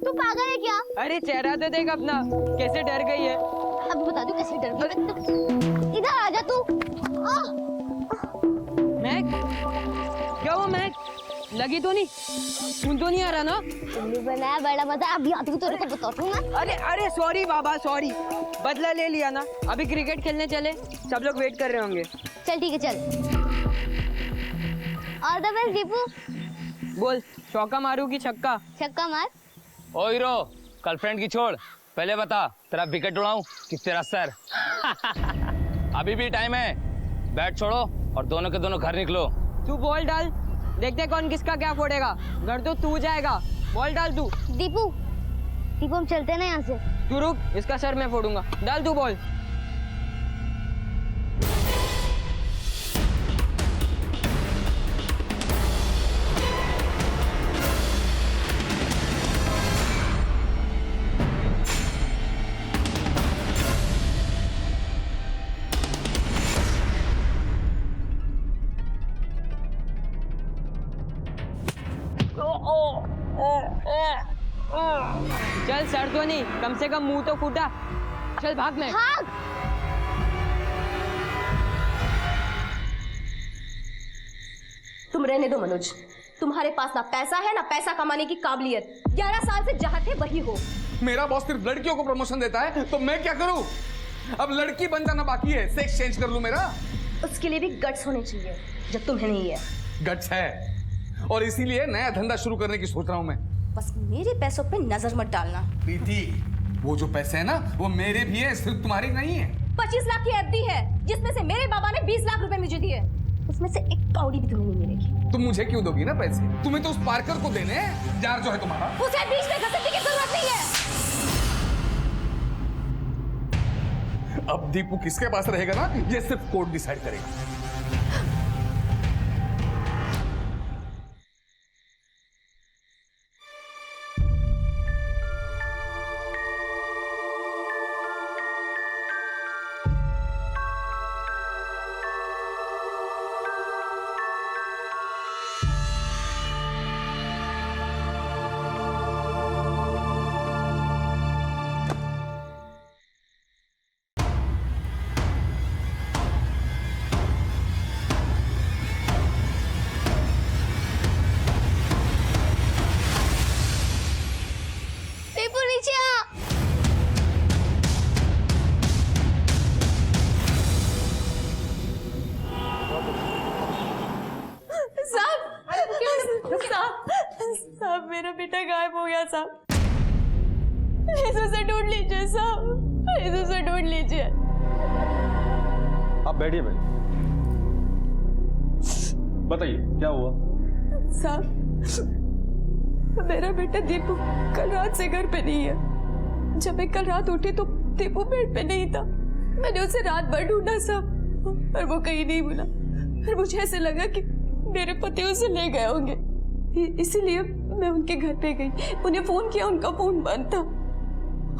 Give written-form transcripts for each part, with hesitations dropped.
तू पागल है क्या? अरे चेहरा तो देख अपना, कैसे डर गई है। अब बता दू कैसे डर गई। इधर आ जा तू। महक, क्या वो महक? लगी तो नहीं? सुन तो नहीं आ रहा ना? उल्लू बनाया बड़ा मजा, अभी आती हूँ तेरे को बताती हूँ ना। अरे अरे सॉरी बाबा, सॉरी। बदला ले लिया ना। अभी क्रिकेट खेलने चले, सब लोग वेट कर रहे होंगे। चल ठीक है चल। All the best Deepu. बोल, चौका मारू की छक्का? छक्का मार। ओ हीरो, गर्लफ्रेंड की छोड़, पहले बता तेरा विकेट उड़ाऊं कि तेरा सर? अभी भी टाइम है, बैट छोड़ो और दोनों के दोनों घर निकलो। तू बॉल डाल, देखते कौन किसका क्या फोड़ेगा। घर तो तू जाएगा, बॉल डाल तू। दीपू, दीपू हम चलते हैं ना यहाँ से। तू रुक, इसका सर मैं फोड़ूंगा। डाल तू बॉल। चल, सर तो नहीं, कम से कम मुंह तो फूटा। चल भाग में। भाग। तुम रहने दो मनोज, तुम्हारे पास ना पैसा है ना पैसा कमाने की काबिलियत। 11 साल से जहाँ थे वही हो। मेरा बॉस सिर्फ लड़कियों को प्रमोशन देता है तो मैं क्या करूं? अब लड़की बन जाना बाकी है, सेक्स चेंज कर लूं मेरा? उसके लिए भी गट्स होने चाहिए, जब तुम्हें नहीं है। गट्स है, और इसीलिए नया धंधा शुरू करने की सोच रहा हूं मैं। बस मेरे पैसों पे नजर मत डालना। प्रीति, वो जो पैसे है ना, वो मेरे भी है, सिर्फ तुम्हारी नहीं है। 25 लाख की एफडी है, जिसमें से मेरे बाबा ने 20 लाख रुपए मुझे दिए। उसमें से एक कौड़ी भी तुम्हें नहीं मिलेगी। तुम मुझे क्यों दोगी ना पैसे? तुम्हें तो उस पार्कर को देने हैं, जार जो है तुम्हारा। उसे बीच में घसीटने की जरूरत नहीं है। अब दीपू किसके पास रहेगा ना, ये सिर्फ कोर्ट डिसाइड करेगा। दीपू नीचे आ। साहब मेरा बेटा गायब हो गया साहब, प्लीज उसे ढूंढ लीजिए साहब, प्लीज उसे ढूंढ लीजिए। आप बैठिए भाई, बताइए क्या हुआ? साहब मेरा बेटा दीपू कल रात से घर पे नहीं है। जब मैं कल रात उठी तो दीपू बेड पे नहीं था। मैंने उसे रात भर ढूंढा साहब, पर वो कहीं नहीं मिला। फिर मुझे ऐसे लगा कि मेरे पति उसे ले गए होंगे, इसीलिए मैं उनके घर पे गई। उन्हें फोन किया, उनका फोन बंद था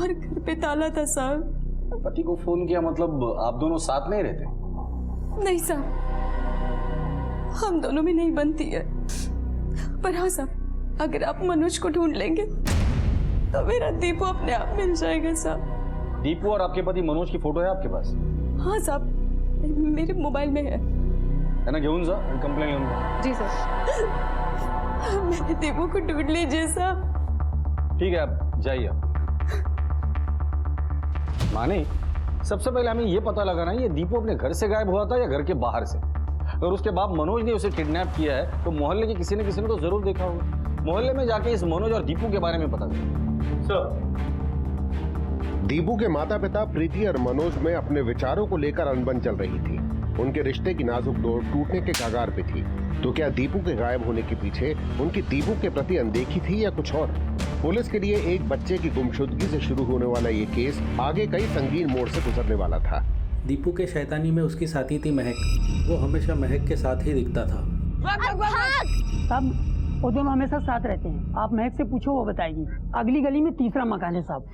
और घर पे ताला था साहब। पति को फोन किया मतलब आप दोनों साथ नहीं रहते? नहीं साहब, हम दोनों में नहीं बनती है। पर हाँ साहब, अगर आप मनोज को ढूंढ लेंगे तो मेरा दीपू अपने आप मिल जाएगा साहब। दीपू और आपके पति मनोज की फोटो है आपके पास? हाँ साहब, मेरे मोबाइल में है ना, घेऊन जा आणि कंप्लेंट घेऊन जा। जी सर। मेरे दीपू को ढूंढ लीजिए साहब। ठीक है, आप जाइए। मानी, सबसे पहले हमें ये पता लगाना है ये दीपू अपने घर से गायब हुआ था या घर के बाहर से। अगर उसके बाप मनोज ने उसे किडनैप किया है तो मोहल्ले के किसी न किसी ने तो जरूर देखा होगा। मोहल्ले में जाके इस मनोज और दीपू के बारे में पता करें। सर, दीपू के माता पिता प्रीति और मनोज में अपने विचारों को लेकर अनबन चल रही थी। उनके रिश्ते की नाजुक डोर टूटने के कगार पे थी। तो क्या दीपू के गायब होने के पीछे उनकी दीपू के प्रति अनदेखी थी या कुछ और? पुलिस के लिए एक बच्चे की गुमशुदगी से शुरू होने वाला ये केस आगे कई संगीन मोड़ से गुजरने वाला था। दीपू के शैतानी में उसकी साथी थी महक। वो हमेशा महक के साथ ही दिखता था। साहब वो दोनों हमेशा साथ रहते हैं, आप महक से पूछो, वो बताएगी। अगली गली में तीसरा मकान है साहब।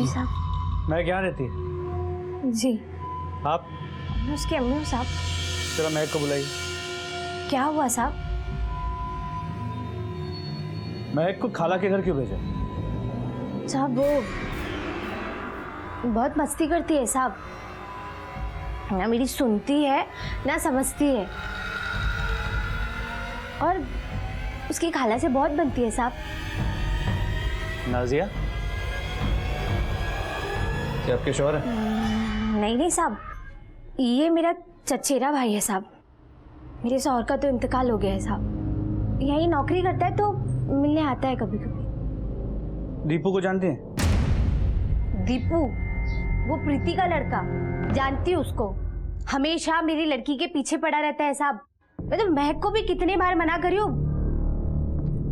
जी साहब। महक यहाँ रहती है? जी। आप? मैं उसकी अम्मी हूँ साहब। जरा महक को बुलाइए। क्या हुआ साहब? महक को खाला के घर क्यों भेजा? साहब वो बहुत मस्ती करती है साहब, ना मेरी सुनती है ना समझती है, और उसकी खाला से बहुत बनती है साहब। नाजिया क्या आपके शौहर है? नहीं नहीं साहब, ये मेरा चचेरा भाई है साहब। मेरे शौहर का तो इंतकाल हो गया है साहब। यहीं नौकरी करता है तो मिलने आता है कभी कभी। दीपू को जानते हैं? दीपू? वो प्रीति का लड़का, जानती हूँ उसको। हमेशा मेरी लड़की के पीछे पड़ा रहता है साहब। मैं तो महक को भी कितने बार मना करी हूँ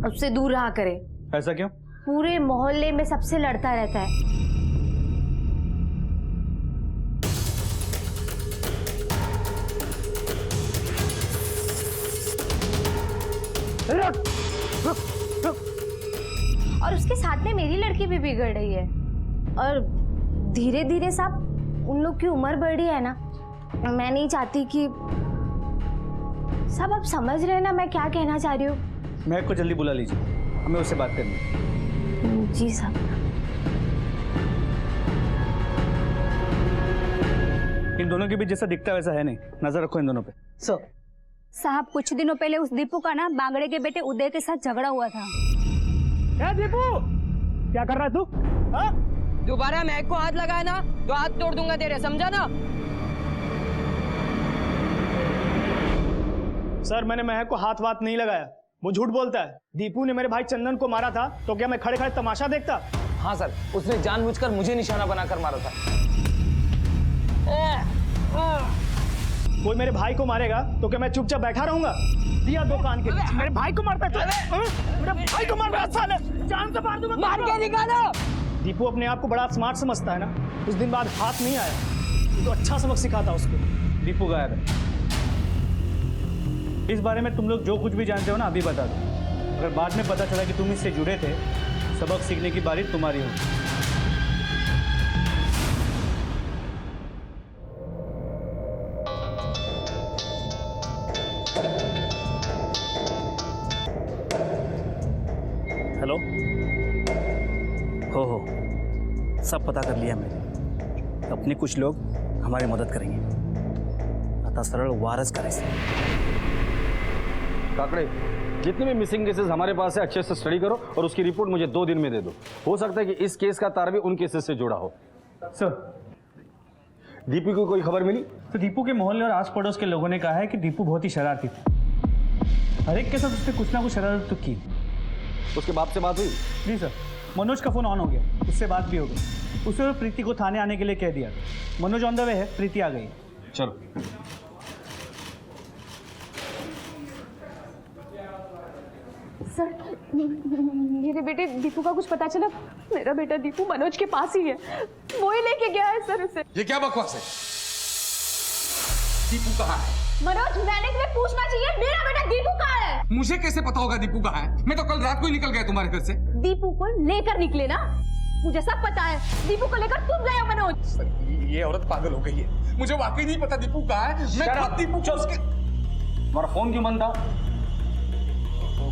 उससे दूर रहा करे। ऐसा क्यों? पूरे मोहल्ले में सबसे लड़ता रहता है। और उसके साथ में मेरी लड़की भी बिगड़ रही है, और धीरे धीरे साहब उन लोग की उम्र बढ़ रही है ना। मैं नहीं चाहती कि साहब, आप समझ रहे हैं ना मैं क्या कहना चाह रही हूँ। महक को जल्दी बुला लीजिए, हमें उससे बात करनी है। जी साहब। इन दोनों के बीच जैसा दिखता है वैसा है नहीं, नजर रखो इन दोनों पे। सर साहब कुछ दिनों पहले उस दीपू का ना बांगड़े के बेटे उदय के साथ झगड़ा हुआ था। दीपू क्या कर रहा है तू? दोबारा महक को हाथ लगाया ना तो हाथ तोड़ दूंगा तेरे, समझा ना? सर मैंने महक को हाथ वाथ नहीं लगाया, वो झूठ बोलता है। दीपू ने मेरे भाई चंदन को मारा था तो क्या मैं खड़े खड़े तमाशा देखता? हाँ सर, उसने जानबूझकर मुझे निशाना बनाकर मारा था। कोई मेरे भाई को मारेगा तो क्या मैं चुपचाप बैठा रहूंगा? दिया दो कान के बीच। मेरे भाई को मारता है तो? मेरे भाई को मार रहा है साले, जान से मार दूंगा। मार के निकालो। दीपू अपने आप को बड़ा स्मार्ट समझता है ना, उस दिन बाद हाथ नहीं आया, ये तो अच्छा सबक सिखाता उसको। दीपू गायब है। इस बारे में तुम लोग जो कुछ भी जानते हो ना अभी बता दो। अगर बाद में पता चला कि तुम इससे जुड़े थे, सबक सीखने की बारी तुम्हारी होगी। हेलो, हो सब पता कर लिया मैंने। अपने कुछ लोग हमारी मदद करेंगे। अतः सरल वारस करे से। काकड़े, जितने भी मिसिंग केसेस हमारे पास है अच्छे से स्टडी करो और उसकी रिपोर्ट मुझे 2 दिन में दे दो। हो सकता है कि इस केस का तार भी उन केसेस से जुड़ा हो। सर, दीपू को कोई खबर मिली? तो दीपू के मोहल्ले और आस पड़ोस के लोगों ने कहा है कि दीपू बहुत ही शरारती था। हर एक के साथ उसने कुछ ना कुछ शरारत तो की। उसके बाप से बात हुई? जी सर, मनोज का फोन ऑन हो गया, उससे बात भी हो गई। उसने प्रीति को थाने आने के लिए कह दिया। मनोज ऑन द वे है, प्रीति आ गई। चलो। सर मेरे बेटे दीपू का कुछ पता चला? मेरा बेटा दीपू मनोज के पास ही है, वो ही लेके गया है सर उसे। ये क्या बकवास है? दीपू कहाँ है? मनोज, मैंने तुम्हें पूछना चाहिए मेरा बेटा दीपू कहाँ है? मुझे कैसे पता होगा दीपू कहाँ है? मैं तो कल रात को ही निकल गया तुम्हारे घर से। दीपू को लेकर निकले ना, मुझे सब पता है। दीपू को लेकर तुम गए हो मनोज। ये औरत पागल हो गई है, मुझे वाकई नहीं पता दीपू कहाँ है। मैं खुद दीपू को उसके... तुम्हारा फोन क्यों बंद था?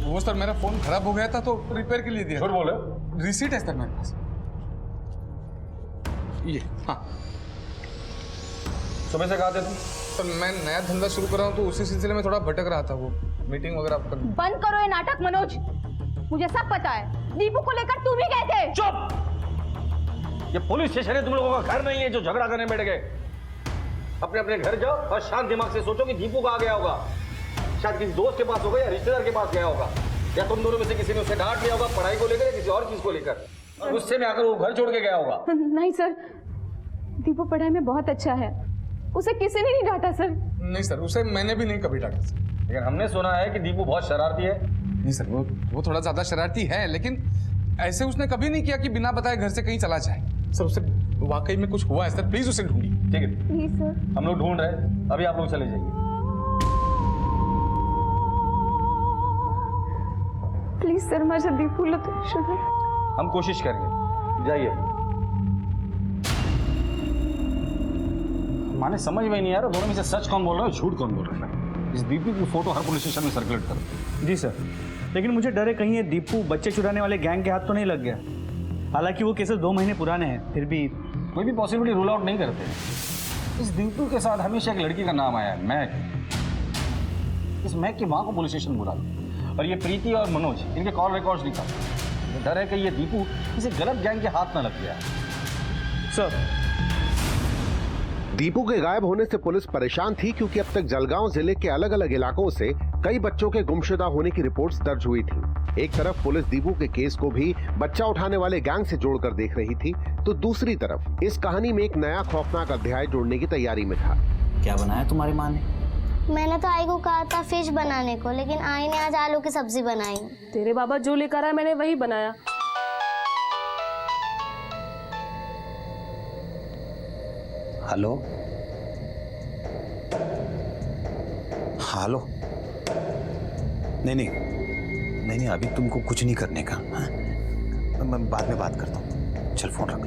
वो सर मेरा फोन खराब हो गया था तो रिपेयर के लिए दिया। झूठ बोल रहे हो? रिसीट है सर मेरे पास, ये। हाँ, सुबह से कहा थे तुम? तो मैं नया धंधा शुरू कर रहा हूँ तो उसी सिलसिले में थोड़ा भटक रहा था, वो मीटिंग वगैरह कर... बंद करो ये नाटक मनोज, मुझे सब पता है। दीपू को लेकर तुम ही गए थे। चुप! ये पुलिस स्टेशन है, तुम लोगों का घर नहीं है जो झगड़ा करने बैठ गए। अपने अपने घर जाओ और शांत दिमाग से सोचो कि दीपू कहाँ गया होगा। शायद किसी दोस्त के पास होगा या रिश्तेदार के पास गया होगा, या तुम दोनों में से किसी ने उसे डांट लिया होगा पढ़ाई को लेकर या किसी और चीज को लेकर, और गुस्से में आकर वो घर छोड़ के गया होगा। नहीं सर, दीपू पढ़ाई में बहुत अच्छा है, उसे किसी ने नहीं डांटा सर। नहीं सर, उसे मैंने भी नहीं कभी डांटा सर। लेकिन हमने सुना है कि दीपू बहुत शरारती है। नहीं सर, वो थोड़ा ज्यादा शरारती है, लेकिन ऐसे उसने कभी नहीं किया कि बिना बताए घर से कहीं चला जाए। सर उसे वाकई में कुछ हुआ है सर, प्लीज उसे ढूंढिए। ठीक है प्लीज सर। हम लोग ढूंढ रहे हैं, अभी आप लोग चले जाइए। प्लीज सर, माझा दीपू ला तो हम कोशिश करेंगे, जाइए। माने समझ में नहीं आ रहा दोनों में से सच कौन बोल रहा है झूठ कौन बोल रहा है। इस दीपू की फोटो हर पुलिस स्टेशन में सर्कुलेट करो। जी सर, लेकिन मुझे डर है कहीं ये दीपू बच्चे चुराने वाले गैंग के हाथ तो नहीं लग गया। हालांकि वो केसेस 2 महीने पुराने हैं, फिर भी कोई भी पॉसिबिलिटी रूल आउट नहीं करते। इस दीपू के साथ हमेशा एक लड़की का नाम आया है, महक। इस महक की माँ को पुलिस स्टेशन बुला लो और ये प्रीति और मनोज इनके कॉल रिकॉर्ड्स निकालो। डर है कि ये दीपू किसी गलत गैंग के हाथ न लग गया। सर, दीपू के गायब होने से पुलिस परेशान थी क्योंकि अब तक जलगांव जिले के अलग अलग इलाकों से कई बच्चों के गुमशुदा होने की रिपोर्ट्स दर्ज हुई थी। एक तरफ पुलिस दीपू के केस को भी बच्चा उठाने वाले गैंग से जोड़कर देख रही थी, तो दूसरी तरफ इस कहानी में एक नया खौफनाक अध्याय जोड़ने की तैयारी में था। क्या बनाया तुम्हारी माँ ने? मैंने तो आई को कहा था फिश बनाने को, लेकिन आई ने आज आलू की सब्जी बनाई। तेरे बाबा जो लेकर आया मैंने वही बनाया। हेलो हेलो, नहीं अभी तुमको कुछ नहीं करने का। हाँ? मैं बाद में बात करता हूँ, चल फोन रख।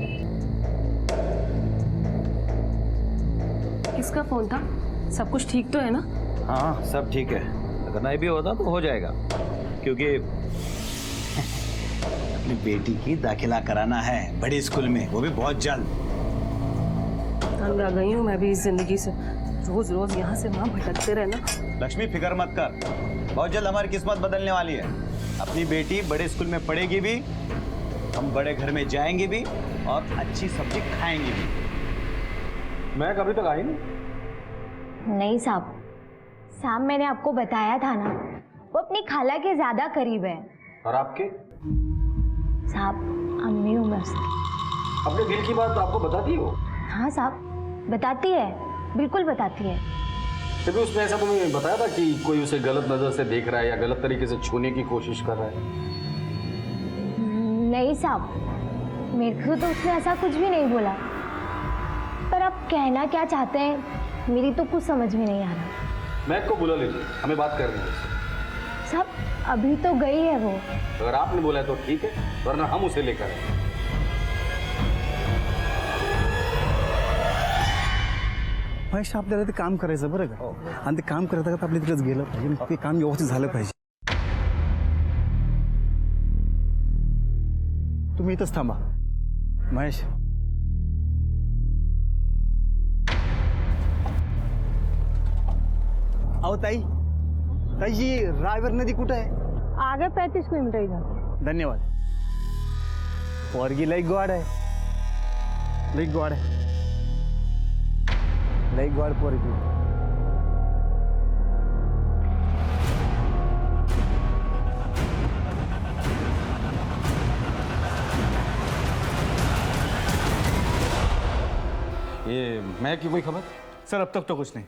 किसका फोन था? सब कुछ ठीक तो है ना? हाँ सब ठीक है, अगर नहीं भी होता तो हो जाएगा, क्योंकि अपनी बेटी की दाखिला कराना है बड़े स्कूल में, वो भी बहुत जल्द। तंग आ गई हूँ मैं भी इस जिंदगी से, रोज रोज यहाँ से वहाँ भटकते रहना। लक्ष्मी फिक्र मत कर, बहुत जल्द हमारी किस्मत बदलने वाली है। अपनी बेटी बड़े स्कूल में पढ़ेगी भी, हम बड़े घर में जाएंगे भी और अच्छी सब्जी खाएंगे भी। मैं कभी तक आई नहीं। नहीं साहब मैंने आपको बताया था ना, वो अपनी खाला के ज्यादा करीब है। और आपके? साहब अम्मी हूँ मैं उसकी। अपने दिल की बात आपको बताती हो? हाँ साहब बताती है, बिल्कुल बताती है। फिर भी उसने ऐसा तुम्हें बताया था कि कोई उसे गलत नजर से देख रहा है या गलत तरीके से छूने की कोशिश कर रहा है? नहीं साहब, मेरे को तो उसने ऐसा कुछ भी नहीं बोला, पर आप कहना क्या चाहते हैं मेरी तो कुछ समझ में नहीं आ रहा। महक को बुला लीजिए, हमें बात करनी है। साहब अभी तो गई है वो। अगर आपने बोला है तो ठीक है, वरना हम उसे लेकर आए। महेश, आपल्याला ते काम करायचं बरं का, आणि ते काम करता करता आपल्या तिकडेच गेलं पाहिजे, ते काम व्यवस्थित झालं पाहिजे। तुम्ही इथंच थांबा महेश। अहो ताई, ही रायवर नदी कुठं आहे? आगे 35 किलोमीटर इधर। धन्यवाद। पोरगी लई गोड आहे, लई गोड आहे, लई गोड पोरगी। ये महक की कोई खबर? सर अब तक तो कुछ नहीं।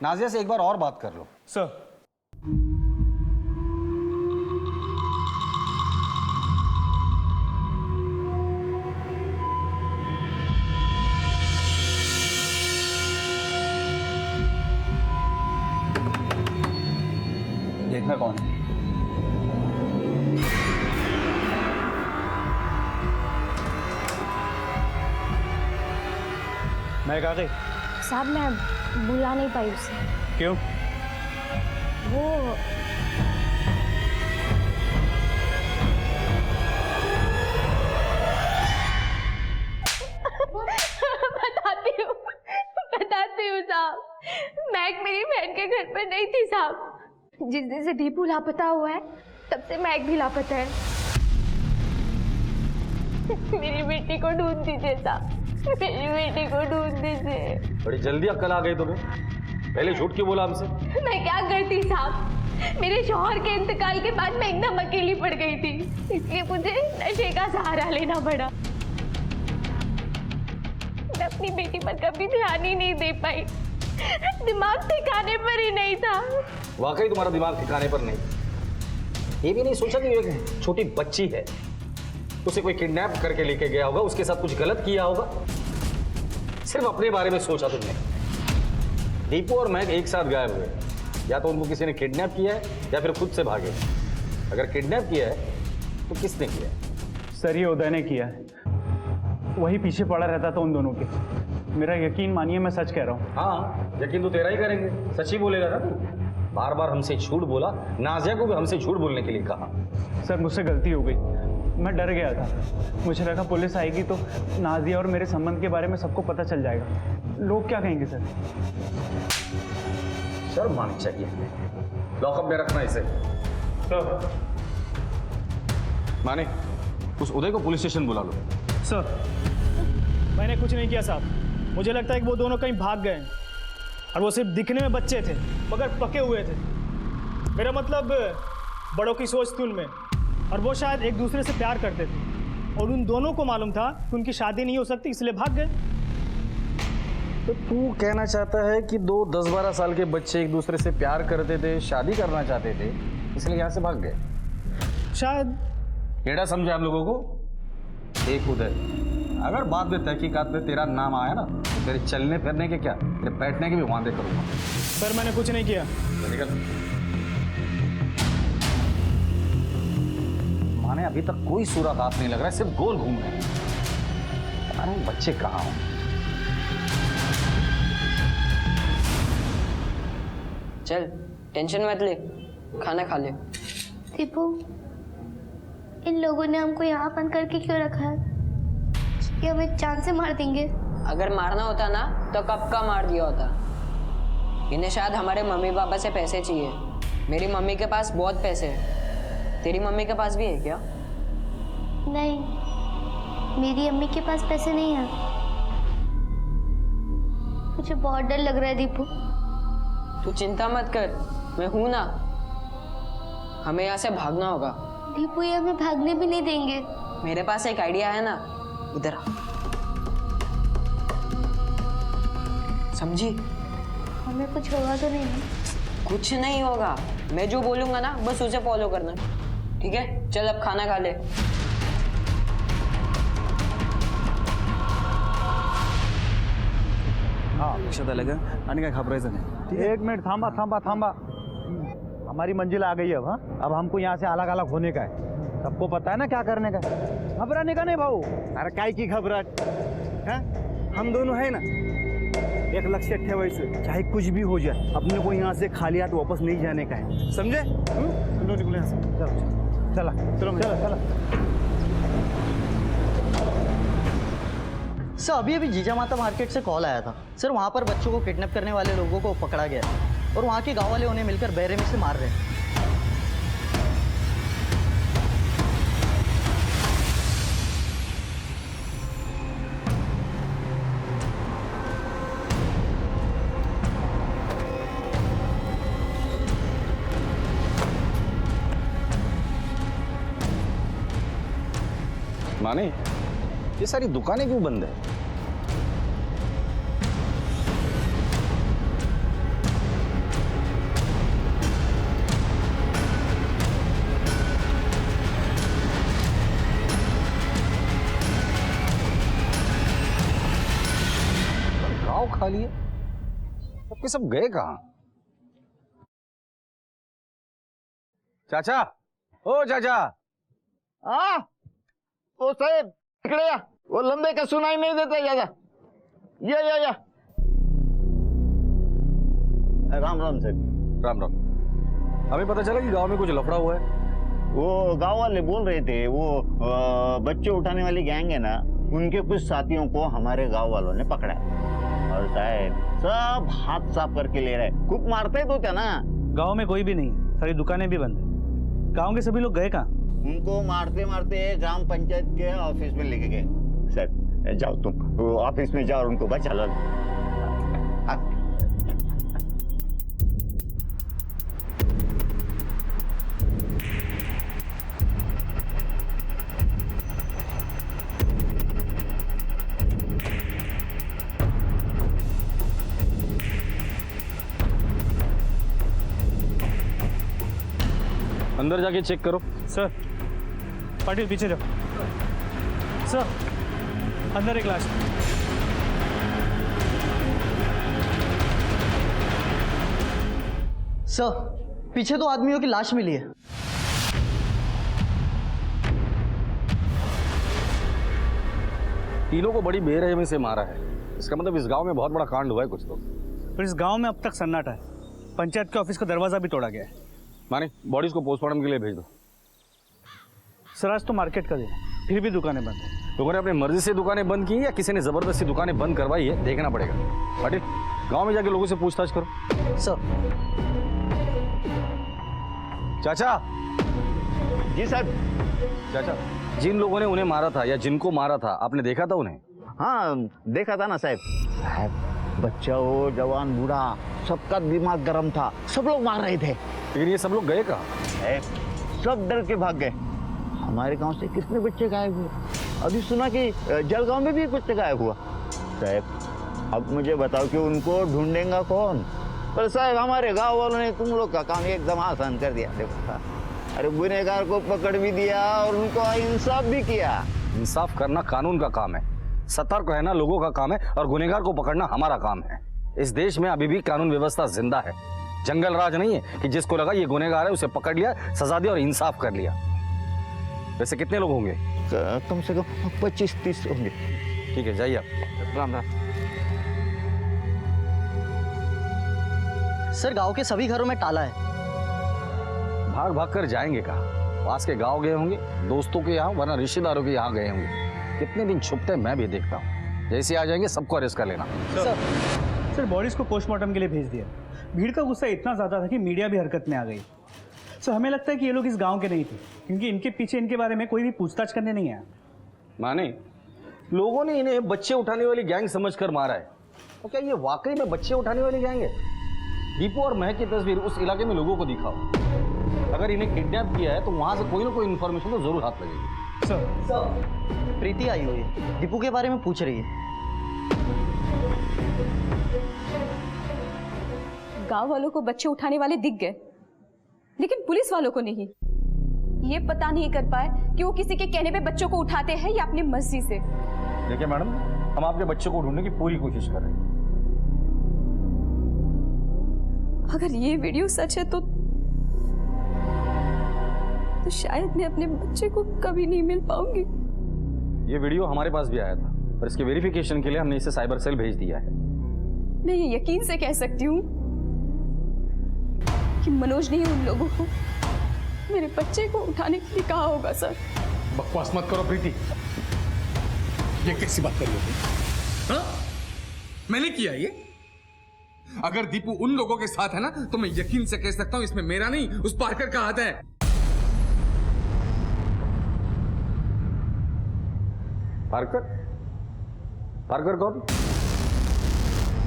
नाजिया से एक बार और बात कर लो। सर देखना कौन है? मैं कहा गई? साहब मैं बुला नहीं पाई उसे। क्यों? वो बताती हूँ साहब, मैक मेरी बहन के घर पे नहीं थी साहब। जिस दिन से दीपू लापता हुआ है तब से मैक भी लापता है। मेरी बेटी को ढूंढ दीजिए साहब, मेरी बेटी को ढूंढ दीजिए। बड़ी जल्दी अक्ल आ गई तुम्हें, पहले झूठ क्यों बोला हमसे? मैं क्या करती साहब, मेरे शौहर के इंतकाल के बाद मैं एकदम अकेली पड़ गई थी, इसलिए मुझे नशे का सहारा लेना पड़ा। मैं अपनी बेटी पर कभी ध्यान ही नहीं दे पाई, दिमाग ठिकाने पर ही नहीं था। वाकई तुम्हारा दिमाग ठिकाने पर नहीं। ये भी नहीं सोचा कि एक छोटी बच्ची है, उसे कोई किडनैप करके लेके गया होगा, उसके साथ कुछ गलत किया होगा। सिर्फ अपने बारे में सोचा तुमने। दीपू और महक एक साथ गायब हुए, या तो उनको किसी ने किडनैप किया है या फिर खुद से भागे। अगर किडनैप किया है तो किसने किया है? सर ये उदय ने किया है, वही पीछे पड़ा रहता था उन दोनों के। मेरा यकीन मानिए, मैं सच कह रहा हूँ। हाँ, यकीन तो तेरा ही करेंगे, सच ही बोलेगा ना तू। बार बार हमसे झूठ बोला, नाजिया को भी हमसे झूठ बोलने के लिए कहा। सर मुझसे गलती हो गई, मैं डर गया था। मुझे लगा पुलिस आएगी तो नाजिया और मेरे संबंध के बारे में सबको पता चल जाएगा। लोग क्या कहेंगे सर? शर्म आनी चाहिए। लॉकअप में रखना इसे। सर। माने, उस उदय को पुलिस स्टेशन बुला लो। सर मैंने कुछ नहीं किया साहब, मुझे लगता है कि वो दोनों कहीं भाग गए हैं और वो सिर्फ दिखने में बच्चे थे मगर पके हुए थे। मेरा मतलब बड़ों की सोच थी उनमें और वो शायद एक दूसरे से प्यार करते थे और उन दोनों को मालूम था कि उनकी शादी नहीं हो सकती, इसलिए भाग गए। तो तू कहना चाहता है कि दो 10-12 साल के बच्चे एक दूसरे से प्यार करते थे, शादी करना चाहते थे, इसलिए यहाँ से भाग गए? शायद। केड़ा समझा आप लोगों को? एक उदय, अगर बाद में तहकीकात में तेरा नाम आया ना तो तेरे चलने फिरने के क्या, तेरे बैठने के भी वादे करूंगा। सर मैंने कुछ नहीं किया। निकल। माने अभी तक कोई सूरत हाथ नहीं लग रहा है, सिर्फ गोल घूम रहे हैं। अरे बच्चे कहाँ हो? चल टेंशन मत ले, खाना खा ले। दीपू, इन लोगों ने हमको यहाँ बंद करके क्यों रखा है? ये हमें जान से मार देंगे। अगर मारना होता ना तो कब का मार दिया होता। इन्हें शायद हमारे मम्मी पापा से पैसे चाहिए। मेरी मम्मी के पास बहुत पैसे हैं। तेरी मम्मी के पास भी है क्या? नहीं, मेरी अम्मी के पास पैसे नहीं है। मुझे बहुत डर लग रहा है दीपू। तू चिंता मत कर, मैं हूं ना। हमें यहाँ से भागना होगा। दीपू ये हमें भागने भी नहीं देंगे। मेरे पास एक आइडिया है ना, इधर आ। समझी? हमें कुछ होगा तो नहीं? कुछ नहीं होगा, मैं जो बोलूंगा ना बस उसे फॉलो करना, ठीक है? चल अब खाना खा ले। हाँ लक्षात आलं का? आणि काय घाबरायचं नाही। एक मिनट, थांबा थांबा थांबा। हमारी मंजिल आ गई अब। हाँ, अब हमको यहाँ से अलग अलग होने का है। सबको पता है ना क्या करने का। घबराने का नहीं भाऊ। अरे काय की घबराट है? हम दोनों है ना, एक लक्ष्य ठेवायचं, चाहे कुछ भी हो जाए, अपने को यहाँ से खाली हाथ वापस नहीं जाने का है, समझे? चलो निकलो यहाँ से। चलो चला चलो चलो चलो। सर अभी जीजा माता मार्केट से कॉल आया था सर, वहाँ पर बच्चों को किडनैप करने वाले लोगों को पकड़ा गया और वहाँ के गांव वाले उन्हें मिलकर बेरहमी से मार रहे हैं। माने, ये सारी दुकानें क्यों बंद है? गांव खाली है, सबके सब गए कहां? चाचा, ओ चाचा। ओ साहेब इकडे या, वो लंबे का सुनाई नहीं देता ज्यादा। या राम राम साहब। राम राम। हमें पता चला कि गांव में कुछ लफड़ा हुआ है। वो गांव वाले बोल रहे थे, वो बच्चे उठाने वाली गैंग है ना, उनके कुछ साथियों को हमारे गांव वालों ने पकड़ा है और साहब सब हाथ साफ करके ले रहे। खूब मारते तो क्या ना। गांव में कोई भी नहीं, सारी दुकानें भी बंद है। गांव के सभी लोग गए कहाँ? उनको मारते मारते ग्राम पंचायत के ऑफिस में लेके गए। सर जाओ तुम ऑफिस में जाओ और उनको बचा लो। अंदर जाके चेक करो। सर पाटिल पीछे जाओ। सर अंदर एक लाश। सर पीछे 2 आदमियों की लाश मिली है। तीनों को बड़ी बेरहमी से मारा है। इसका मतलब इस गांव में बहुत बड़ा कांड हुआ है कुछ तो। पर इस गांव में अब तक सन्नाटा है। पंचायत के ऑफिस का दरवाजा भी तोड़ा गया है। माने बॉडीज को पोस्टमार्टम के लिए भेज दो। सर आज तो मार्केट का दिन है, फिर भी दुकानें बंद है। लोगों ने अपनी मर्जी से दुकानें बंद की या किसी ने जबरदस्ती दुकानें बंद करवाई है, देखना पड़ेगा। पाटिल, गांव में जाके लोगों से पूछताछ करो। सर। चाचा। जी साहब। चाचा, जिन लोगों ने उन्हें मारा था या जिनको मारा था, आपने देखा था उन्हें? हाँ देखा था ना साहब। साहब बच्चा हो जवान बूढ़ा सबका दिमाग गर्म था, सब लोग मार रहे थे। लेकिन ये सब लोग गए कहाँ? सब डर के भाग गए। हमारे गांव से कितने बच्चे गायब हुए। अभी सुना कि जलगांव में भी बच्चे गायब हुआ। साहब अब मुझे बताओ कि उनको ढूंढेगा कौन? पर साहब हमारे गांव वालों ने तुम लोग का काम एकदम आसान कर दिया। देखो अरे गुनहगार को पकड़ भी दिया और उनको इंसाफ भी किया। इंसाफ करना कानून का काम है, सतर्क रहना लोगों का काम है, और गुनहगार को पकड़ना हमारा काम है। इस देश में अभी भी कानून व्यवस्था जिंदा है। जंगल राज नहीं है कि जिसको लगा ये गुनहगार है उसे पकड़ लिया, सजा दिया और इंसाफ कर लिया। वैसे कितने लोग होंगे? कम से कम 25-30 होंगे। ठीक है, जाइए आप। राम राम। सर गांव के सभी घरों में ताला है। भाग भाग कर जाएंगे कहाँ? पास के गांव गए होंगे, दोस्तों के यहाँ, वरना रिश्तेदारों के यहाँ गए होंगे। कितने दिन छुपते मैं भी देखता हूँ। जैसे आ जाएंगे सबको अरेस्ट कर लेना। सर बॉडीज को पोस्टमार्टम के लिए भेज दिया। भीड़ का गुस्सा इतना ज्यादा था कि मीडिया भी हरकत में आ गई। सर हमें लगता है कि ये लोग इस गांव के नहीं थे, क्योंकि इनके पीछे इनके बारे में कोई भी पूछताछ करने नहीं आया। माने लोगों ने इन्हें बच्चे उठाने वाली गैंग समझकर मारा है। तो क्या ये वाकई में बच्चे उठाने वाली गैंग है? दीपू और महक की तस्वीर उस इलाके में लोगों को दिखाओ। अगर इन्हें किडनैप किया है तो वहां से कोई ना कोई इन्फॉर्मेशन तो जरूर हाथ लगेगी। सर प्रीति आई हुई है, दीपू के बारे में पूछ रही है। गांव वालों को बच्चे उठाने वाले दिख गए, लेकिन पुलिस वालों को नहीं। ये पता नहीं कर पाए कि वो किसी के कहने पे बच्चों को उठाते हैं या अपनी मर्जी से। देखिए मैडम, हम आपके बच्चे को ढूंढने की पूरी कोशिश कर रहे हैं। अगर ये वीडियो सच है तो शायद मैं अपने बच्चे को कभी नहीं मिल पाऊंगी। ये वीडियो हमारे पास भी आया था, पर इसके वेरिफिकेशन के लिए हमने इसे साइबर सेल भेज दिया है। मैं ये यकीन से कह सकती हूँ कि मनोज ने उन लोगों को मेरे बच्चे को उठाने के लिए कहा होगा। सर बकवास मत करो प्रीति, ये कैसी बात कर रही हो? हाँ? मैंने किया ये? अगर दीपू उन लोगों के साथ है ना तो मैं यकीन से कह सकता हूं इसमें मेरा नहीं उस पार्कर का हाथ है। पार्कर? पार्कर कौन?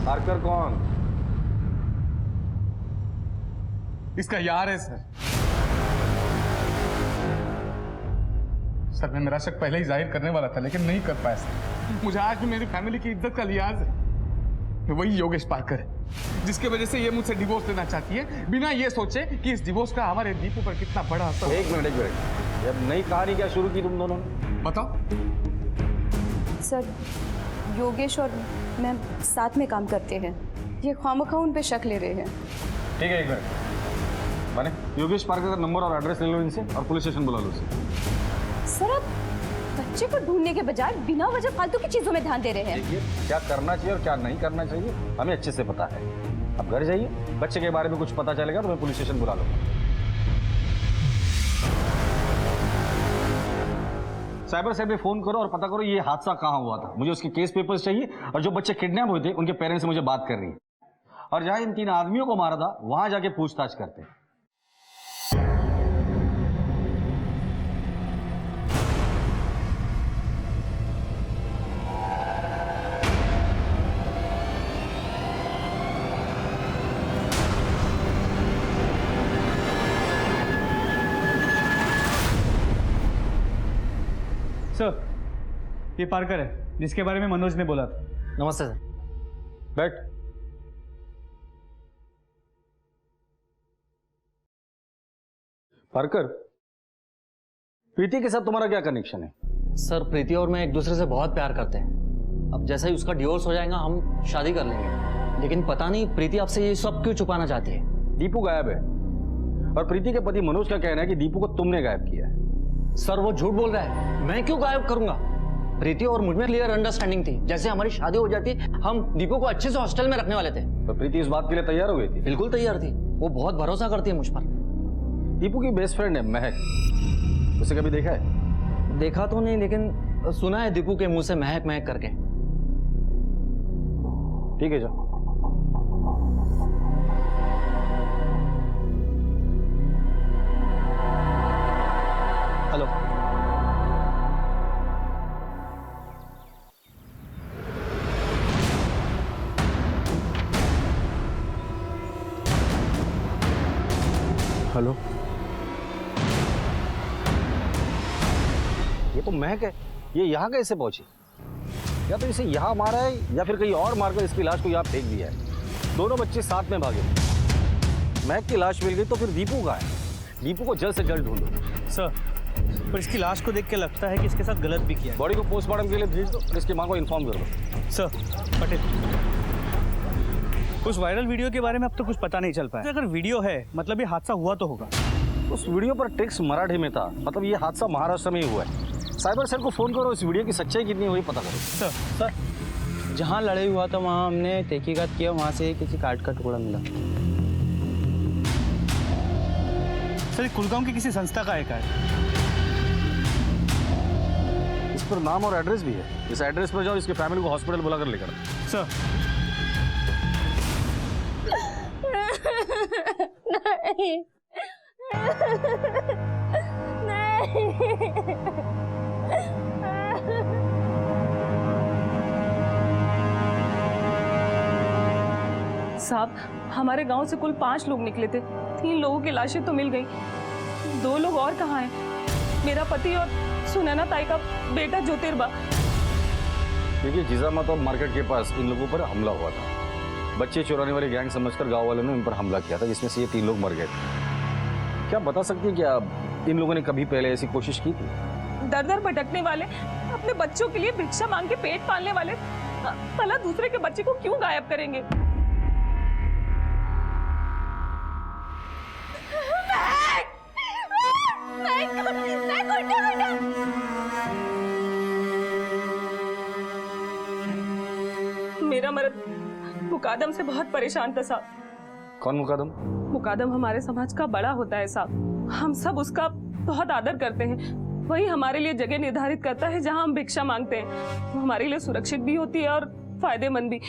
पार्कर कौन? इसका यार है सर। सर मैं मेरा शक पहले ही जाहिर करने वाला था लेकिन नहीं कर पाया सर। मुझे आज भी मेरी फैमिली की इज्जत का लिहाज है। वही योगेश पार्कर है जिसकी वजह से ये मुझसे डिवोर्स लेना चाहती है, बिना ये सोचे कि इस डिवोर्स का हमारे दीपू पर कितना बड़ा असर। एक मिनट, अब नई कहानी क्या शुरू की तुम दोनों ने? बताओ। सर योगेश और मैं साथ में काम करते हैं, ये खामखा उन पे शक ले रहे हैं। ठीक है, एक मिनट। माने योगेश पार्कर का नंबर और एड्रेस ले लो इनसे और पुलिस स्टेशन बुला लो उसे। सर आप बच्चे को ढूंढने के बजाय बिना वजह फालतू की चीजों में ध्यान दे रहे हैं। देखिए, क्या करना चाहिए और क्या नहीं करना चाहिए हमें अच्छे से पता है। अब घर जाइए, बच्चे के बारे में कुछ पता चलेगा तो मैं पुलिस स्टेशन बुला लूंगा। साइबर सेल पे फोन करो और पता करो ये हादसा कहाँ हुआ था। मुझे उसके केस पेपर्स चाहिए और जो बच्चे किडनैप हुए थे उनके पेरेंट्स से मुझे बात करनी है। और जहां इन 3 आदमियों को मारा था वहां जाके पूछताछ करते हैं। सर ये पार्कर है जिसके बारे में मनोज ने बोला था। नमस्ते सर। बैठ। पार्कर, प्रीति के साथ तुम्हारा क्या कनेक्शन है? सर प्रीति और मैं एक दूसरे से बहुत प्यार करते हैं। अब जैसा ही उसका डिवोर्स हो जाएगा हम शादी कर लेंगे, लेकिन पता नहीं प्रीति आपसे ये सब क्यों छुपाना चाहती है। दीपू गायब है और प्रीति के पति मनोज का कहना है कि दीपू को तुमने गायब किया है। सर वो झूठ बोल रहा है, मैं क्यों गायब करूंगा? प्रीति और मुझ में क्लियर अंडरस्टैंडिंग थी। जैसे हमारी शादी हो जाती हम दीपू को अच्छे से हॉस्टल में रखने वाले थे। तो प्रीति इस बात के लिए तैयार हो गई थी? बिल्कुल तैयार थी, वो बहुत भरोसा करती है मुझ पर। दीपू की बेस्ट फ्रेंड है महक, उसे कभी देखा है? देखा तो नहीं, लेकिन सुना है दीपू के मुंह से महक महक करके। ठीक है जाओ। हेलो। हेलो। ये तो महक है, ये यहाँ कैसे पहुंची? या तो इसे यहाँ मारा है या फिर कहीं और मारकर इसकी लाश को यहाँ फेंक दिया है। दोनों बच्चे साथ में भागे। महक की लाश मिल गई तो फिर दीपू कहाँ है? दीपू को जल्द से जल्द ढूंढो। सर, पर इसकी लाश को देख के लगता है कि इसके साथ गलत भी किया है। बॉडी को पोस्टमार्टम के लिए भेज दो और इसकी माँ को इन्फॉर्म कर दो। सर, पटेल, उस वायरल वीडियो के बारे में अब तो कुछ पता नहीं चल पाया। अगर वीडियो है मतलब ये हादसा हुआ तो होगा। उस वीडियो पर टेक्स्ट मराठी में था, मतलब ये हादसा महाराष्ट्र में ही हुआ है। साइबर सेल को फोन करो, इस वीडियो की सच्चाई कितनी हुई पता करो। सर, जहाँ लड़ाई हुआ था वहाँ हमने तहकीकात किया, वहाँ से किसी कार्ड का टुकड़ा मिला। सर, कुलगांव की किसी संस्था का एक है। इस पर नाम और एड्रेस भी है। इस एड्रेस पर जाओ, इसके फैमिली को हॉस्पिटल बुलाकर लेकर। सर, नहीं साहब, हमारे गांव से कुल 5 लोग निकले थे। 3 लोगों की लाशें तो मिल गई, 2 लोग और कहाँ हैं? मेरा पति और सुनैना ताई का बेटा ज्योतिर्बा। देखिए, जिजामाता मार्केट के पास इन लोगों पर हमला हुआ था। बच्चे चुराने वाली गैंग समझकर गांव वालों ने इन पर हमला किया था, जिसमें से ये 3 लोग मर गए थे। क्या बता सकती है क्या इन लोगों ने कभी पहले ऐसी कोशिश की थी? दर दर भटकने वाले, अपने बच्चों के लिए भिक्षा मांग के पेट पालने वाले, भला दूसरे के बच्चे को क्यों गायब करेंगे? मेरा मर्द मुकादम से बहुत परेशान था साहब। कौन मुकादम? मुकादम हमारे समाज का बड़ा होता है साहब। हम सब उसका बहुत आदर करते हैं। वही हमारे लिए जगह निर्धारित करता है जहां हम भिक्षा मांगते हैं। वो हमारे लिए सुरक्षित भी होती है और फायदेमंद भी।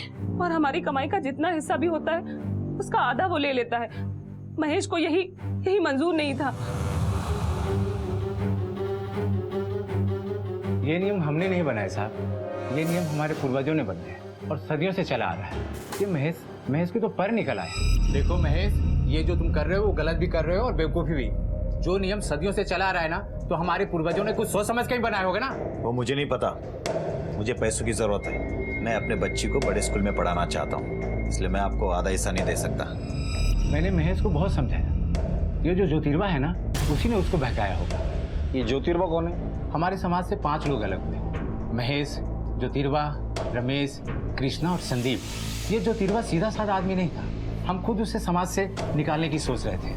और हमारी कमाई का जितना हिस्सा भी होता है उसका आधा वो ले लेता है। महेश को यही मंजूर नहीं था। ये नियम हमने नहीं बनाए साहब, ये नियम हमारे पूर्वजों ने बनाए और सदियों से चला आ रहा है। ये महेश की तो पर निकल आया। देखो महेश, ये जो तुम कर रहे हो वो गलत भी कर रहे हो और बेवकूफी भी। जो नियम सदियों से चला आ रहा है ना, तो हमारे पूर्वजों ने कुछ सोच समझ के ही बनाए होगा ना। वो मुझे नहीं पता, मुझे पैसों की जरूरत है। मैं अपने बच्ची को बड़े स्कूल में पढ़ाना चाहता हूँ, इसलिए मैं आपको आधा हिस्सा नहीं दे सकता। मैंने महेश को बहुत समझाया। ये जो ज्योतिर्बा है ना, उसी ने उसको बहकाया होगा। ये ज्योतिर्बा कौन है? हमारे समाज से 5 लोग अलग थे, महेश, ज्योतिर्बा, रमेश, कृष्णा और संदीप। ये ज्योतिर्बा सीधा साधा आदमी नहीं था। हम खुद उसे समाज से निकालने की सोच रहे थे,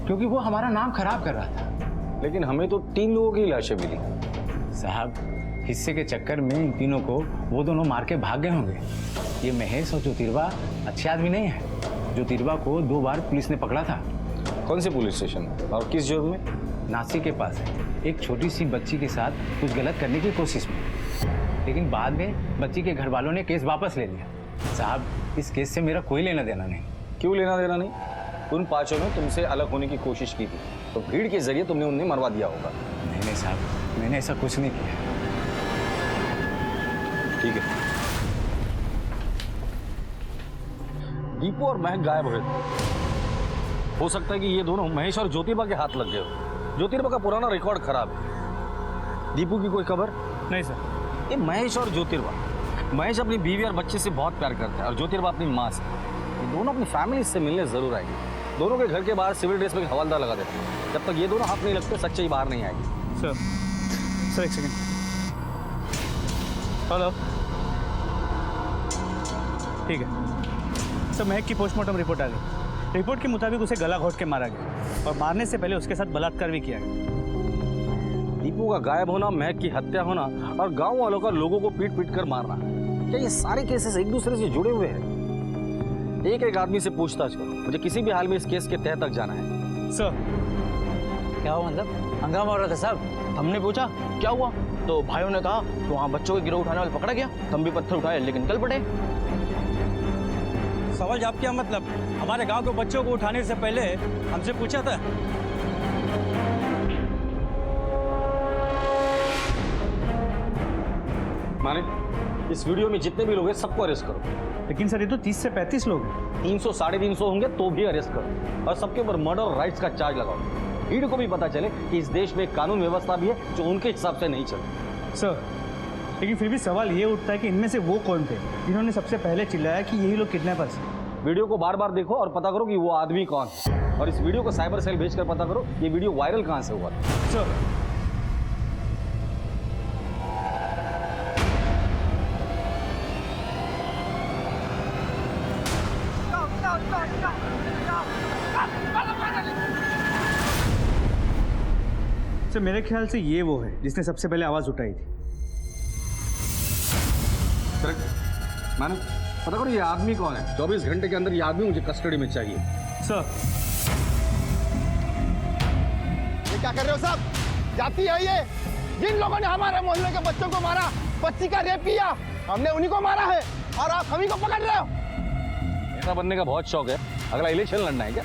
क्योंकि वो हमारा नाम खराब कर रहा था। लेकिन हमें तो 3 लोगों की लाशें मिली साहब। हिस्से के चक्कर में इन तीनों को वो दोनों मार के भाग गए होंगे। ये महेश और ज्योतिर्बा अच्छे आदमी नहीं है। ज्योतिर्बा को 2 बार पुलिस ने पकड़ा था। कौन से पुलिस स्टेशन और किस जुर्म में? नासिक के पास है। एक छोटी सी बच्ची के साथ कुछ गलत करने की कोशिश में, लेकिन बाद में बच्ची के घर वालों ने केस वापस ले लिया। साहब, इस केस से मेरा कोई लेना देना नहीं। क्यों लेना देना नहीं? उन 5 ने तुमसे अलग होने की कोशिश की थी, तो भीड़ के जरिए तुमने उन्हें मरवा दिया होगा। नहीं साहब, मैंने ऐसा कुछ नहीं किया। ठीक है। दीपू और महक गायब हुए थे। हो सकता है कि ये दोनों महेश और ज्योतिर्बा के हाथ लग गए हो। ज्योतिर्बा का पुराना रिकॉर्ड खराब है। दीपू की कोई खबर? नहीं सर। ये महेश और ज्योतिर्बा, महेश अपनी बीवी और बच्चे से बहुत प्यार करता है और ज्योतिर्बा अपनी माँ से। ये दोनों अपनी फैमिली से मिलने जरूर आएंगे। दोनों के घर के बाहर सिविल ड्रेस में हवलदार लगा देते हैं। जब तक ये दोनों हाथ नहीं लगते, सच्चाई बाहर नहीं आएगी। सर एक सेकंड। हेलो, ठीक है सर। महक की पोस्टमार्टम रिपोर्ट आ गई। रिपोर्ट के मुताबिक उसे गला घोंट के मारा गया और मारने से पहले उसके साथ बलात्कार भी किया गया। दीपू का गायब होना, महक की हत्या होना और गांव वालों का लोगों को पीट पीट कर मारना, क्या ये सारे केसेस एक दूसरे से जुड़े हुए हैं? एक एक आदमी से पूछताछ करो, मुझे किसी भी हाल में इस केस के तह तक जाना है। सर क्या हुआ मतलब? हंगामा हो रहा था साहब। हमने पूछा क्या हुआ तो भाइयों ने कहा तो वहाँ बच्चों के गिरोह उठाने वाले पकड़ा गया, हम भी पत्थर उठाए लेकिन निकल पड़े। सवाल जवाब क्या मतलब? हमारे गांव के बच्चों को उठाने से पहले हमसे पूछा था। माने इस वीडियो में जितने भी लोग हैं सबको अरेस्ट करो। लेकिन सर ये तो 30 से 35 लोग हैं। 300 साढ़े 300 होंगे तो भी अरेस्ट करो और सबके ऊपर मर्डर और राइट्स का चार्ज लगाओ। भीड़ को भी पता चले कि इस देश में कानून व्यवस्था भी है जो उनके हिसाब से नहीं चलती। सर लेकिन फिर भी सवाल ये उठता है कि इनमें से वो कौन थे जिन्होंने सबसे पहले चिल्लाया कि यही लोग किडनैपर्स हैं? वीडियो को बार बार देखो और पता करो कि वो आदमी कौन है और इस वीडियो को साइबर सेल भेजकर पता करो ये वीडियो वायरल कहां से हुआ था। सर सर मेरे ख्याल से ये वो है जिसने सबसे पहले आवाज उठाई थी। माने पता करो ये आदमी कौन है। 24 घंटे के अंदर ये आदमी मुझे कस्टडी में चाहिए। सर ये क्या कर रहे हो साहब? जाती है ये जिन लोगों ने हमारे मोहल्ले के बच्चों को मारा, बच्ची का रेप किया, हमने उन्हीं को मारा है और आप हम ही को पकड़ रहे हो। नेता बनने का बहुत शौक है, अगला इलेक्शन लड़ना है क्या?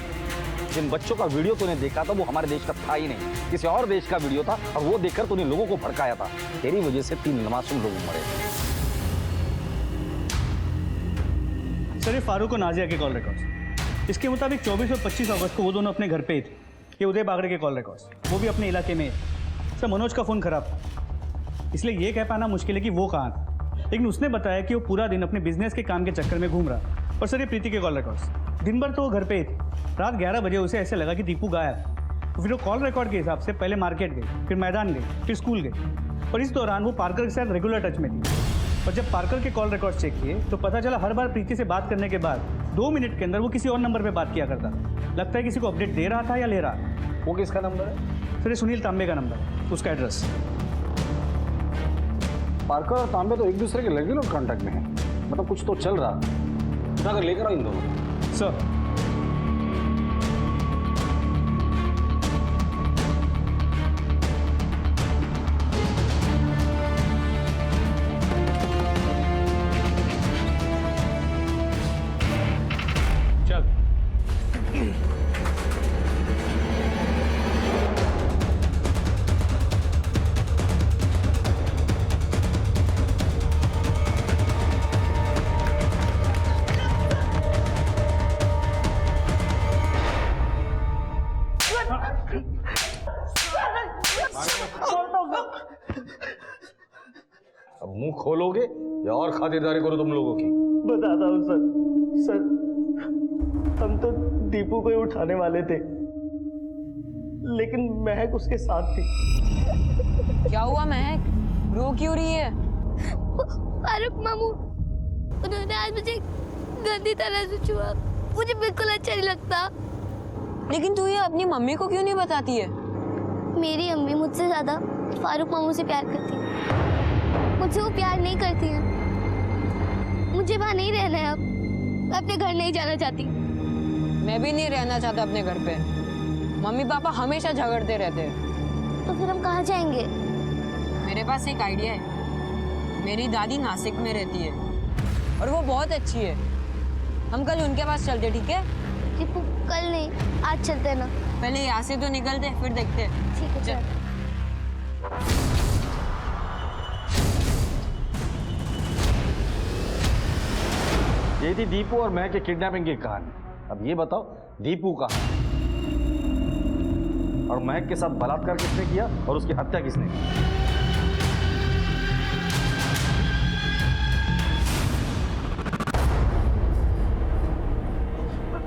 जिन बच्चों का वीडियो तूने देखा था वो हमारे देश का था ही नहीं, किसी और देश का वीडियो था और वो देखकर तूने लोगों को भड़काया था। तेरी वजह से 3 मासूम लोग मरे। सर ये फारूक और नाजिया के कॉल रिकॉर्ड्स, इसके मुताबिक 24 और 25 अगस्त को वो दोनों अपने घर पे ही थे। ये उदय बागड़े के कॉल रिकॉर्ड्स, वो भी अपने इलाके में। सर मनोज का फ़ोन खराब था, इसलिए ये कह पाना मुश्किल है कि वो कहाँ था, लेकिन उसने बताया कि वो पूरा दिन अपने बिजनेस के काम के चक्कर में घूम रहा। और सर ये प्रीति के कॉल रिकॉर्ड्स, दिन भर तो वो घर पे ही थे। रात 11 बजे उसे ऐसे लगा कि दीपू गायब। तो फिर वो कॉल रिकॉर्ड के हिसाब से पहले मार्केट गई, फिर मैदान गई, फिर स्कूल गई और इस दौरान वो पार्कर के साथ रेगुलर टच में थी। और जब पार्कर के कॉल रिकॉर्ड चेक किए तो पता चला हर बार प्रीति से बात करने के बाद 2 मिनट के अंदर वो किसी और नंबर पे बात किया करता था। लगता है किसी को अपडेट दे रहा था या ले रहा था। वो किसका नंबर है? सर ये सुनील तांबे का नंबर है, उसका एड्रेस। पार्कर और तांबे तो एक दूसरे के रेगुलर कांटेक्ट में हैं, मतलब कुछ तो चल रहा। अगर लेकर आओ इन दोनों। सर अब मुंह खोलोगे या और खातिरदारी करो तुम लोगों की? बताता हूँ सर। सर हम तो दीपू को ही उठाने वाले थे, लेकिन महक उसके साथ थी। क्या हुआ महक, रो क्यों रही है? फारूक मामू उन्होंने आज मुझे गंदी तरह से छुआ, मुझे बिल्कुल अच्छा नहीं लगता। लेकिन तू ये अपनी मम्मी को क्यों नहीं बताती है? मेरी अम्मी मुझसे ज्यादा फारूक मामू से प्यार करती है, मुझसे वो प्यार नहीं करती है। मुझे वहाँ नहीं रहना है, अब मैं अपने घर नहीं जाना चाहती। मैं भी नहीं रहना चाहता अपने घर पे, मम्मी पापा हमेशा झगड़ते रहते हैं। तो फिर हम कहाँ जाएंगे? मेरे पास एक आइडिया है। मेरी दादी नासिक में रहती है और वो बहुत अच्छी है। हम कल उनके पास चलते, ठीक है? दीपू कल नहीं, आज चलते हैं ना। पहले यहाँ से तो निकलते फिर देखते हैं। ठीक है चल। ये थी दीपू और महक के किडनैपिंग की कहानी। अब ये बताओ दीपू कहाँ है और महक के साथ बलात्कार किसने किया और उसकी हत्या किसने की?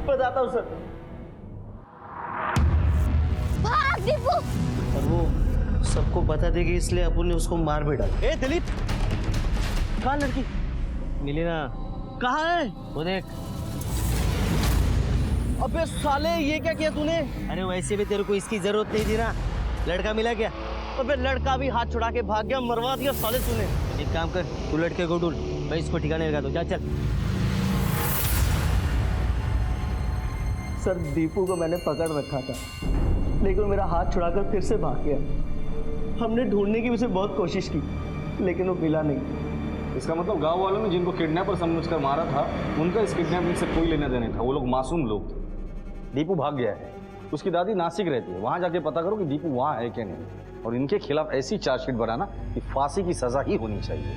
बताता हूँ सर। भाग दीपू। और वो सबको बता देगी इसलिए अपन ने उसको मार भी डाला। ए दिलीप, कहाँ लड़की? मिली ना? कहाँ है? वो देख। अबे साले ये क्या किया तूने? अरे वैसे भी तेरे को इसकी जरूरत नहीं थी ना, लड़का मिला क्या? अबे लड़का भी हाथ छुड़ा के भाग गया, मरवा दिया साले तूने। एक काम कर, तू लड़के को ढूंढ, मैं इसको ठिकाने लगा दूं। जा चल। सर दीपू को मैंने पकड़ रखा था, लेकिन वो मेरा हाथ छुड़ाकर फिर से भाग गया। हमने ढूंढने की उसे बहुत कोशिश की, लेकिन वो मिला नहीं। इसका मतलब गांव वालों ने जिनको किडनैपर समझकर मारा था, उनका इस किडनैपिंग से कोई लेना देना था। वो लोग मासूम लोग थे। दीपू भाग गया है, उसकी दादी नासिक रहती है, वहां जाके पता करो कि दीपू वहां है क्या नहीं। और इनके खिलाफ ऐसी चार्जशीट बनाना कि फांसी की सजा ही होनी चाहिए।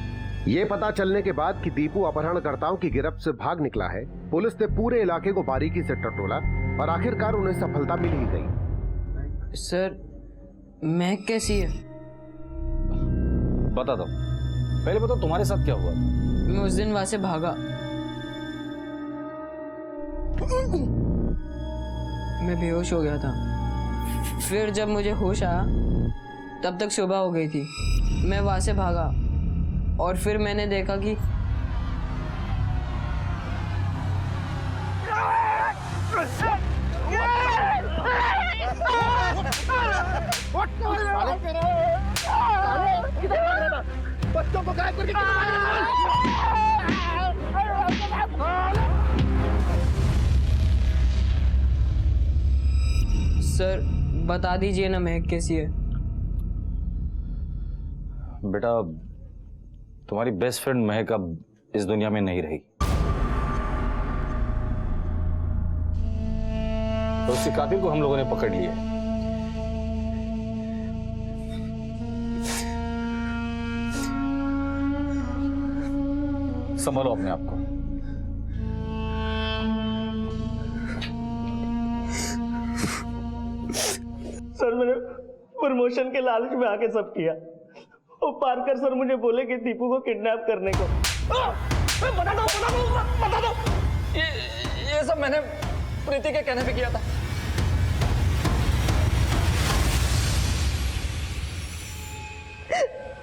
ये पता चलने के बाद कि दीपू अपहरणकर्ताओं की गिरफ्त से भाग निकला है, पुलिस ने पूरे इलाके को बारीकी से टटोला और आखिरकार उन्हें सफलता मिल ही गई। सर महक कैसी है? बता दो, पहले बताओ तुम्हारे साथ क्या हुआ? मैं उस दिन वहां से भागा, मैं बेहोश हो गया था। फिर जब मुझे होश आया तब तक सुबह हो गई थी। मैं वहां से भागा और फिर मैंने देखा कि बच्चों को गायब करके सर बता दीजिए ना महक कैसी है? बेटा, तुम्हारी बेस्ट फ्रेंड महक अब इस दुनिया में नहीं रही। तो उसी कातिल को हम लोगों ने पकड़ लिया। संभालो अपने आप को। सर मैंने प्रमोशन के लालच में आके सब किया। वो पारकर सर मुझे बोले कि दीपू को किडनैप करने को। बता दो। ये सब मैंने प्रीति के कहने पे किया था।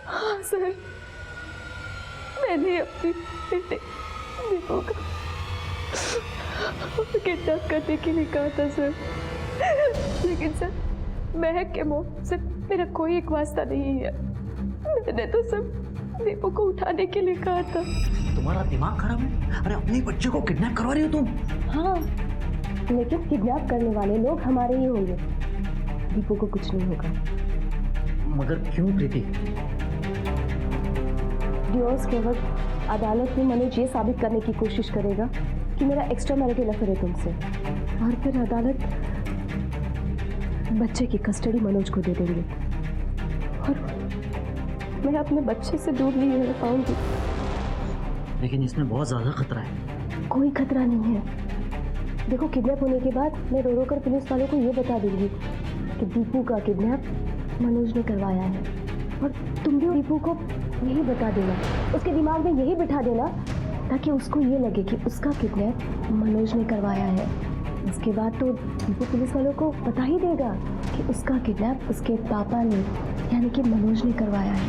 हाँ सर, मैंने अपने बेटे दीपू का किडनैप करने के लिए कहा था सर, लेकिन सर महक के मुंह से मेरा कोई एक वास्ता नहीं है। मैंने तो सब दीपू को उठाने के लिए कहा था। तुम्हारा दिमाग खराब है? अरे अपने बच्चे को किडनैप करवा रही हो तुम? हाँ, लेकिन किडनैप करने वाले लोग हमारे ही होंगे। दीपू को कुछ नहीं होगा। मगर क्यों प्रीति? डिवोर्स के वक्त अदालत में मनोज ये साबित करने की कोशिश करेगा कि मेरा एक्स्ट्रा मैरिटल अफेयर है तुमसे, और फिर अदालत बच्चे की कस्टडी मनोज को दे देंगे और मैं अपने बच्चे से दूर नहीं रह पाऊंगी। लेकिन इसमें बहुत ज्यादा खतरा है। कोई खतरा नहीं है। देखो, किडनैप होने के बाद मैं रो रो कर पुलिस वालों को ये बता दूंगी कि दीपू का किडनैप मनोज ने करवाया है, और तुम भी दीपू को यही बता देना, उसके दिमाग में यही बिठा देना, ताकि उसको ये लगे कि उसका किडनैप मनोज ने करवाया है। इसके बाद तो दीपू पुलिस वालों को बता ही देगा कि उसका किडनैप उसके पापा ने, यानी कि मनोज ने करवाया है।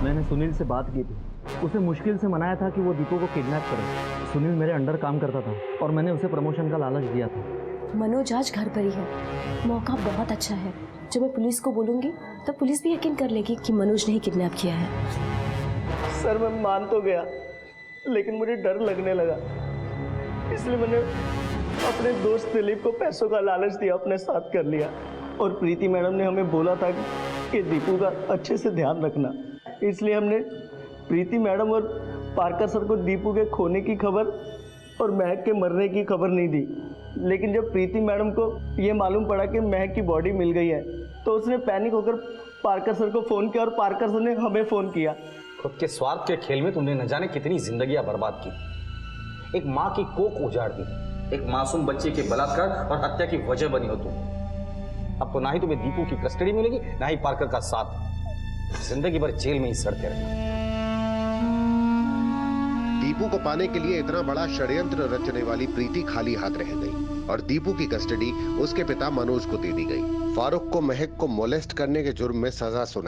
मैंने सुनील से बात की थी, उसे मुश्किल से मनाया था कि वो दीपू को किडनैप करे। सुनील मेरे अंडर काम करता था और मैंने उसे प्रमोशन का लालच दिया था। मनोज आज घर पर ही है। मौका बहुत अच्छा है। जब मैं पुलिस को बोलूंगी तो पुलिस भी यकीन कर लेगी कि मनोज ने ही किडनैप किया है। सर मैं मान तो गया, लेकिन मुझे डर लगने लगा, इसलिए मैंने अपने दोस्त दिलीप को पैसों का लालच दिया, अपने साथ कर लिया। और प्रीति मैडम ने हमें बोला था कि दीपू का अच्छे से ध्यान रखना, इसलिए हमने प्रीति मैडम और पारकर सर को दीपू के खोने की खबर और महक के मरने की खबर नहीं दी। लेकिन जब प्रीति मैडम को ये मालूम पड़ा कि महक की बॉडी मिल गई है, तो उसने पैनिक होकर पारकर सर को फ़ोन किया और पारकर सर ने हमें फ़ोन किया। खुद के स्वार्थ के खेल में तुमने न जाने कितनी जिंदगियां बर्बाद की। एक माँ की कोख उजाड़ दी, एक मासूम बच्चे के बलात्कार और हत्या की वजह बनी हो तुम। अब तो ना ही तुम्हें दीपू की कस्टडी मिलेगी, ना ही पारकर का साथ। जिंदगी भर जेल में ही सड़ते रहना। दीपू को पाने के लिए इतना बड़ा षड्यंत्र रचने वाली प्रीति खाली हाथ रह गई और दीपू की कस्टडी उसके पिता मनोज को दे दी गई। फारूक को महक को मोलेस्ट करने के जुर्म में सजा सुनाई।